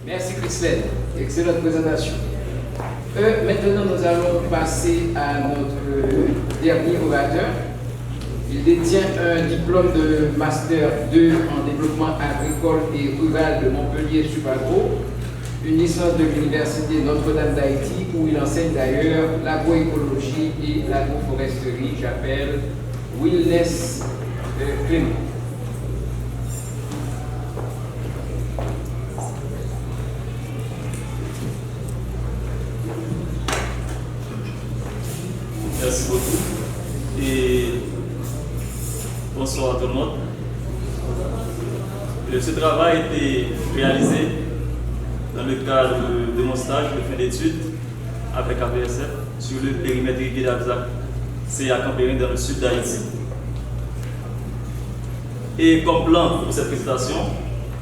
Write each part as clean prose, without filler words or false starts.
Merci Christelle, excellente présentation. Maintenant, nous allons passer à notre dernier orateur. Il détient un diplôme de Master 2 en développement agricole et rural de Montpellier Subagro, une licence de l'Université Notre-Dame d'Haïti où il enseigne d'ailleurs l'agroécologie et l'agroforesterie. J'appelle Wilness Clément. Merci beaucoup et bonsoir à tout le monde. Ce travail a été réalisé dans le cadre de mon stage de fin d'études avec AVSF sur le périmètre irrigué d'Abzac, c'est à Campérin dans le sud d'Haïti. Et comme plan pour cette présentation,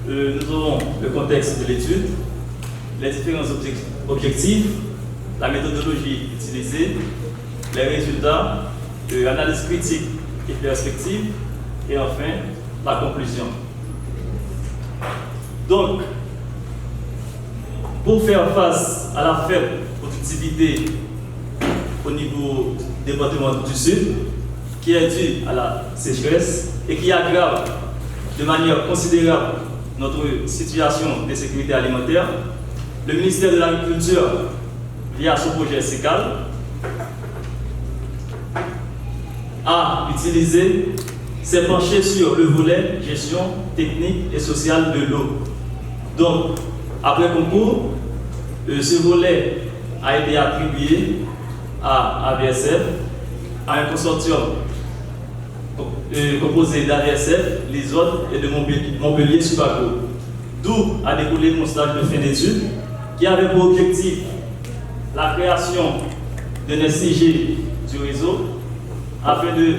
nous aurons le contexte de l'étude, les différents objectifs, la méthodologie utilisée, les résultats, l'analyse critique et perspective, et enfin la conclusion. Donc, pour faire face à la faible productivité au niveau du département du Sud, qui est due à la sécheresse et qui aggrave de manière considérable notre situation de sécurité alimentaire, le ministère de l'Agriculture, via son projet SECAL, a utilisé, s'est penché sur le volet gestion technique et sociale de l'eau. Donc, après concours, ce volet a été attribué à AVSF, à un consortium composé d'AVSF, les autres et de Montpellier Subagro. D'où a découlé mon stage de fin d'études qui avait pour objectif la création d'un SIG du réseau afin de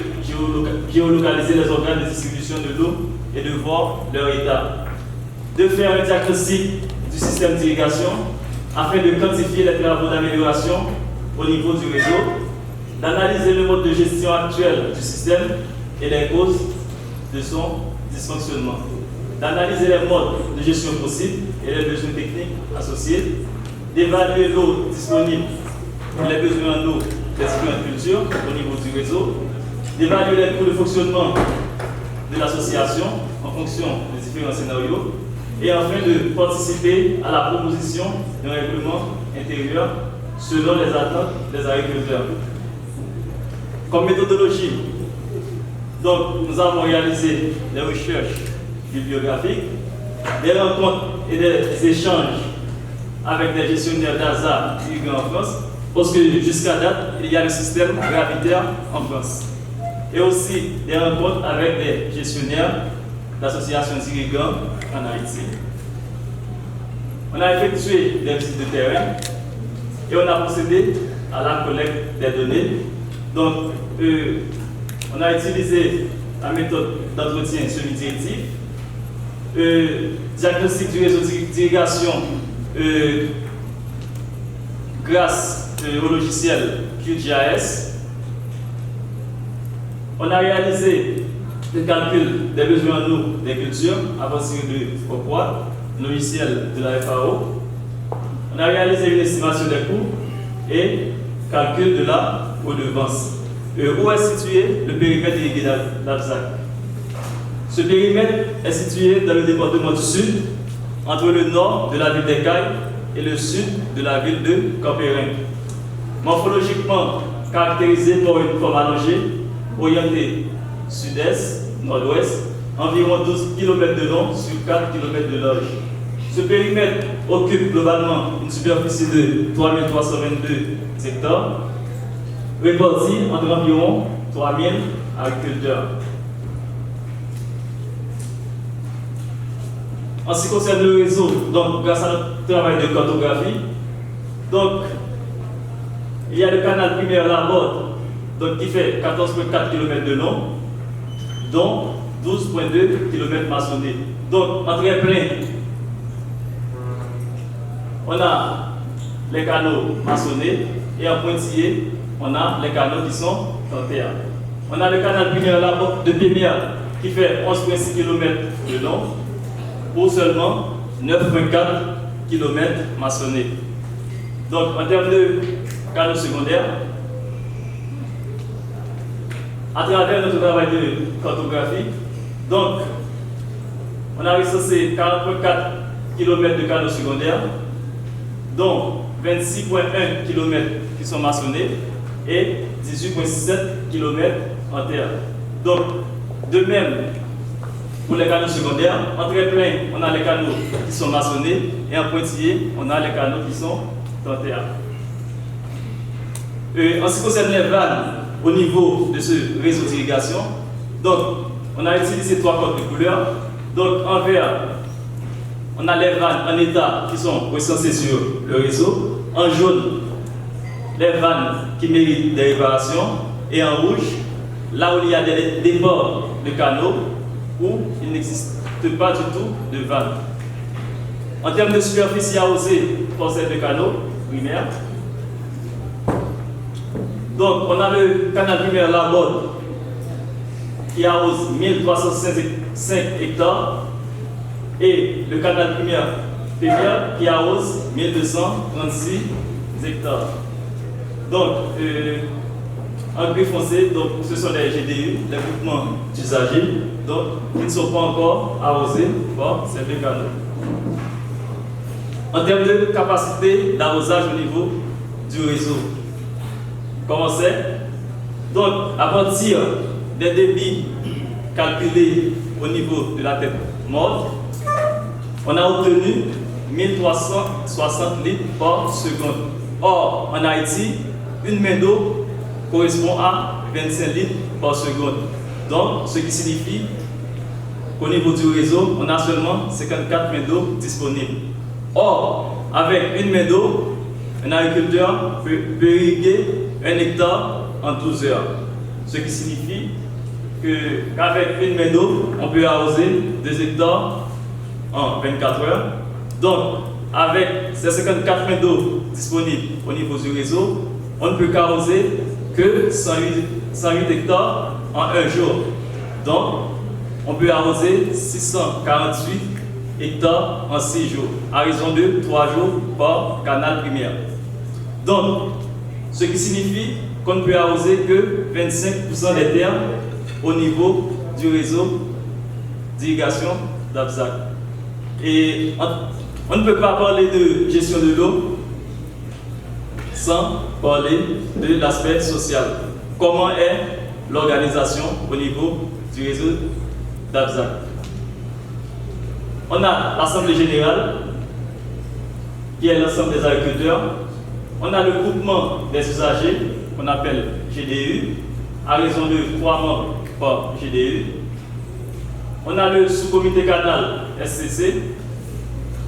géolocaliser les organes de distribution de l'eau et de voir leur état, de faire un diagnostic du système d'irrigation afin de quantifier les travaux d'amélioration au niveau du réseau, d'analyser le mode de gestion actuel du système et les causes de son dysfonctionnement, d'analyser les modes de gestion possibles et les besoins techniques associés, d'évaluer l'eau disponible pour les besoins en eau des différentes cultures au niveau du réseau, d'évaluer les coûts de fonctionnement de l'association en fonction des différents scénarios et enfin de participer à la proposition d'un règlement intérieur selon les attentes des agriculteurs. Comme méthodologie, donc, nous avons réalisé des recherches bibliographiques, des rencontres et des échanges avec des gestionnaires d'ASA irriguants en France, parce que jusqu'à date, il y a le système gravitaire en France. Et aussi des rencontres avec des gestionnaires d'associations irrigants en Haïti. On a effectué des visites de terrain et on a procédé à la collecte des données. Donc, on a utilisé la méthode d'entretien semi-directif, diagnostic du réseau d'irrigation grâce au logiciel QGIS. On a réalisé le calcul des besoins en eau des cultures à partir du FOPOA, logiciel de la FAO. On a réalisé une estimation des coûts et calcul de la redevance. Où est situé le périmètre irrigué d'Abzac? Ce périmètre est situé dans le département du Sud, entre le nord de la ville d'Ecaille et le sud de la ville de Campérin. Morphologiquement caractérisé par une forme allongée, orientée sud-est, nord-ouest, environ 12 km de long sur 4 km de large. Ce périmètre occupe globalement une superficie de 3322 hectares, répartis entre environ 3000 agriculteurs. En ce qui concerne le réseau, donc grâce à notre travail de cartographie, donc il y a le canal primaire Laborde, donc qui fait 14,4 km de long, dont 12,2 km maçonnés. Donc en très plein, on a les canaux maçonnés et en pointillé, on a les canaux qui sont en terre. On a le canal primaire Laborde de Pémière qui fait 11,6 km de long pour seulement 9,4 km maçonnés. Donc, en termes de canaux secondaires, à travers notre travail de cartographie, donc, on a recensé 40,4 km de canaux secondaires, dont 26,1 km qui sont maçonnés et 18,7 km en terre. Donc, de même, pour les canaux secondaires, en très-plein, on a les canaux qui sont maçonnés et en pointillé, on a les canaux qui sont en terre. En ce qui concerne les vannes au niveau de ce réseau d'irrigation, donc, on a utilisé 3 codes de couleurs. Donc, en vert, on a les vannes en état qui sont recensées sur le réseau. En jaune, les vannes qui méritent des réparations. Et en rouge, là où il y a des débords de canaux où il n'existe pas du tout de vannes. En termes de superficie arrosée pour ces deux canaux primaires, donc on a le canal primaire Laborde qui arrose 1305 hectares et le canal primaire Pébière qui arrose 1236 hectares. Donc, en gris foncé, donc, ce sont les GDU, les groupements d'usagers, donc, qui ne sont pas encore arrosés par ces deux canaux. En termes de capacité d'arrosage au niveau du réseau, comment c'est? Donc, à partir des débits calculés au niveau de la tête morte, on a obtenu 1360 litres par seconde. Or, en Haïti, une main d'eau correspond à 25 litres par seconde. Donc, ce qui signifie qu'au niveau du réseau, on a seulement 54 mains d'eau disponibles. Or, avec une main d'eau, un agriculteur peut irriguer 1 hectare en 12 heures. Ce qui signifie qu'avec une main d'eau, on peut arroser 2 hectares en 24 heures. Donc, avec ces 54 mains d'eau disponibles au niveau du réseau, on ne peut qu'arroser que 108 hectares en un jour. Donc, on peut arroser 648 hectares en 6 jours, à raison de 3 jours par canal primaire. Donc, ce qui signifie qu'on ne peut arroser que 25% des terres au niveau du réseau d'irrigation d'Abzac. Et on ne peut pas parler de gestion de l'eau sans parler de l'aspect social. Comment est l'organisation au niveau du réseau d'Abzac? On a l'Assemblée générale, qui est l'ensemble des agriculteurs. On a le groupement des usagers, qu'on appelle GDU, à raison de 3 membres par GDU. On a le sous-comité canal SCC,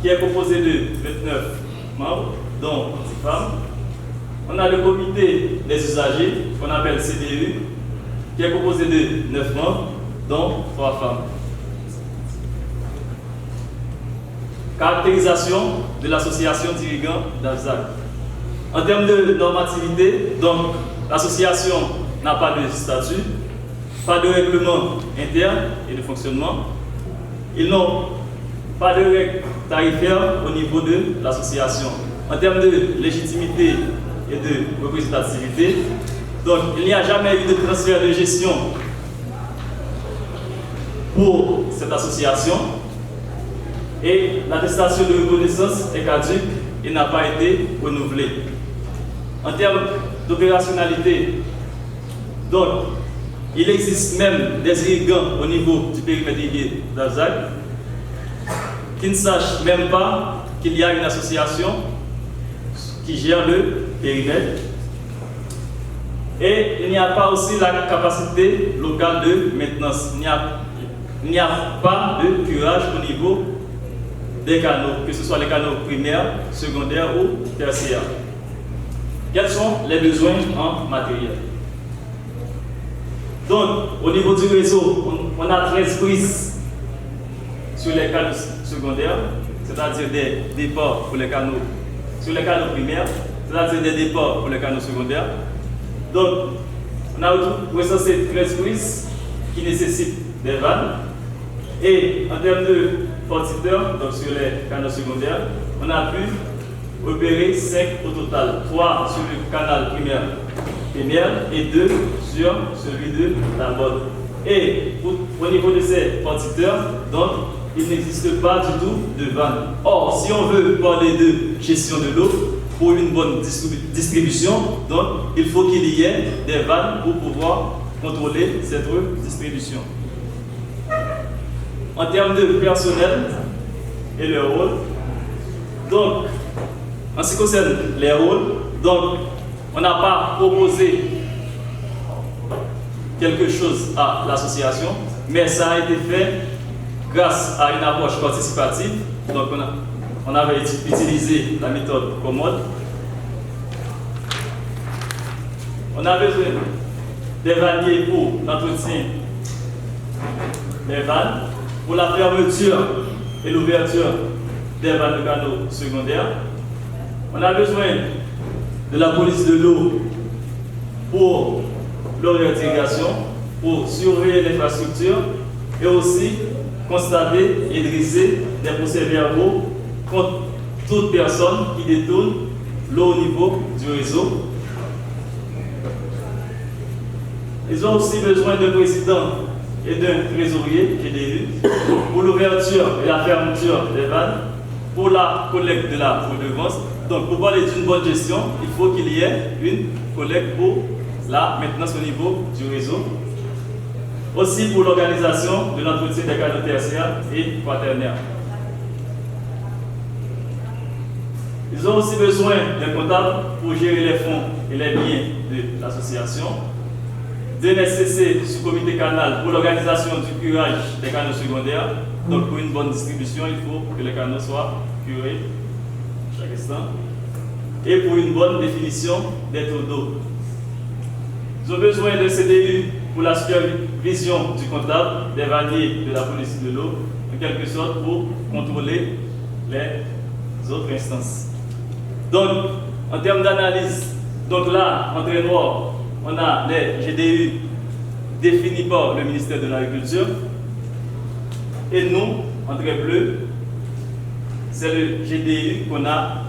qui est composé de 29 membres, dont 10 femmes. On a le comité des usagers, qu'on appelle CDU, qui est composé de 9 membres, dont 3 femmes. Caractérisation de l'association d'irrigants d'Abzac. En termes de normativité, donc l'association n'a pas de statut, pas de règlement interne et de fonctionnement. Ils n'ont pas de règles tarifaires au niveau de l'association. En termes de légitimité et de représentativité, donc il n'y a jamais eu de transfert de gestion pour cette association et l'attestation de reconnaissance est caduque et n'a pas été renouvelée. En termes d'opérationnalité, donc il existe même des irrigants au niveau du périmètre irrigué d'Abzac qui ne sachent même pas qu'il y a une association qui gère le périmètre. Et il n'y a pas aussi la capacité locale de maintenance. Il n'y a pas de curage au niveau des canaux, que ce soit les canaux primaires, secondaires ou tertiaires. Quels sont les besoins en matériel? Donc, au niveau du réseau, on a 13 prises sur les canaux secondaires, c'est-à-dire des déports pour les canaux, sur les canaux primaires, c'est-à-dire des déports pour les canaux secondaires. Donc, on a recensé 13 prises qui nécessitent des vannes. Et en termes de portiteurs, donc sur les canaux secondaires, on a pu opérer 5 au total, 3 sur le canal primaire et 2 sur celui de la Bode. Et au niveau de ces portiteurs, donc, il n'existe pas du tout de vanne. Or, si on veut parler de gestion de l'eau, pour une bonne distribution, donc, il faut qu'il y ait des vannes pour pouvoir contrôler cette distribution. En termes de personnel et leur rôle, donc, en ce qui concerne les rôles, donc, on n'a pas proposé quelque chose à l'association, mais ça a été fait grâce à une approche participative. Donc, on avait utilisé la méthode commode. On a besoin des vanniers pour l'entretien des vannes, pour la fermeture et l'ouverture des vannes de canaux secondaires. On a besoin de la police de l'eau pour leur irrigation, pour surveiller l'infrastructure et aussi constater et dresser des procès-verbaux contre toute personne qui détourne l'eau au niveau du réseau. Ils ont aussi besoin d'un président et d'un trésorier GDU pour l'ouverture et la fermeture des vannes, pour la collecte de la redevance. Donc, pour parler d'une bonne gestion, il faut qu'il y ait une collecte pour la maintenance au niveau du réseau. Aussi pour l'organisation de l'entretien des canaux tertiaires et quaternaires. Ils ont aussi besoin d'un comptable pour gérer les fonds et les biens de l'association, d'un SCC sous comité canal pour l'organisation du curage des canaux secondaires. Donc pour une bonne distribution, il faut que les canaux soient curés chaque instant. Et pour une bonne définition des taux d'eau. Ils ont besoin d'un CDU pour la supervision du comptable, des vanniers de la police de l'eau, en quelque sorte pour contrôler les autres instances. Donc, en termes d'analyse, donc là, en trait noir, on a les GDU définis par le ministère de l'Agriculture. Et nous, en trait bleu, c'est le GDU qu'on a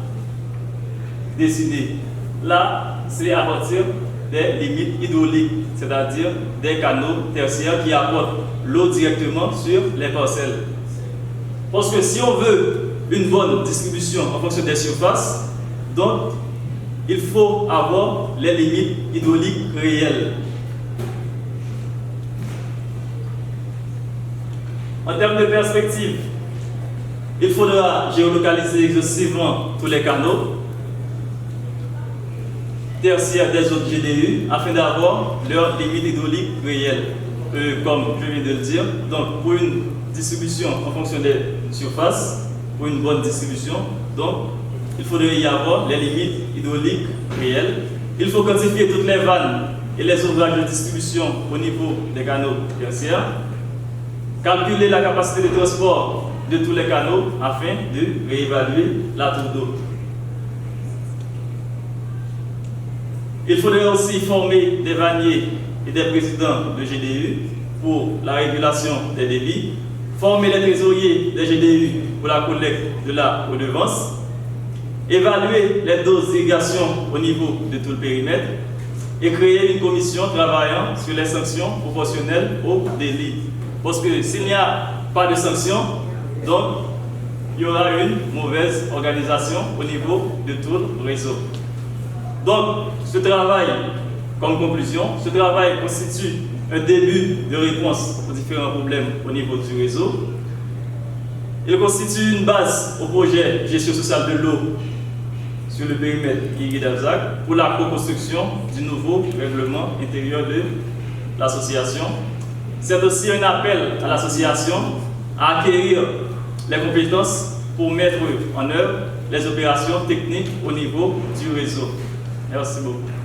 décidé. Là, c'est à partir des limites hydrauliques, c'est-à-dire des canaux tertiaires qui apportent l'eau directement sur les parcelles. Parce que si on veut une bonne distribution en fonction des surfaces, donc il faut avoir les limites hydrauliques réelles. En termes de perspective, il faudra géolocaliser exhaustivement tous les canaux tertiaires des autres GDU afin d'avoir leurs limites hydrauliques réelles, comme je viens de le dire. Donc, pour une distribution en fonction des surfaces, pour une bonne distribution, donc, il faudrait y avoir les limites hydrauliques réelles. Il faut quantifier toutes les vannes et les ouvrages de distribution au niveau des canaux tertiaires, calculer la capacité de transport de tous les canaux afin de réévaluer la tour d'eau. Il faudrait aussi former des vanniers et des présidents de GDU pour la régulation des débits, former les trésoriers des GDU pour la collecte de la redevance, évaluer les doses d'irrigation au niveau de tout le périmètre et créer une commission travaillant sur les sanctions proportionnelles au délit. Parce que s'il n'y a pas de sanctions, donc il y aura une mauvaise organisation au niveau de tout le réseau. Donc, ce travail, comme conclusion, ce travail constitue un début de réponse aux différents problèmes au niveau du réseau. Il constitue une base au projet gestion sociale de l'eau sur le périmètre Iri d'Abzac pour la co-construction du nouveau règlement intérieur de l'association. C'est aussi un appel à l'association à acquérir les compétences pour mettre en œuvre les opérations techniques au niveau du réseau. Merci beaucoup.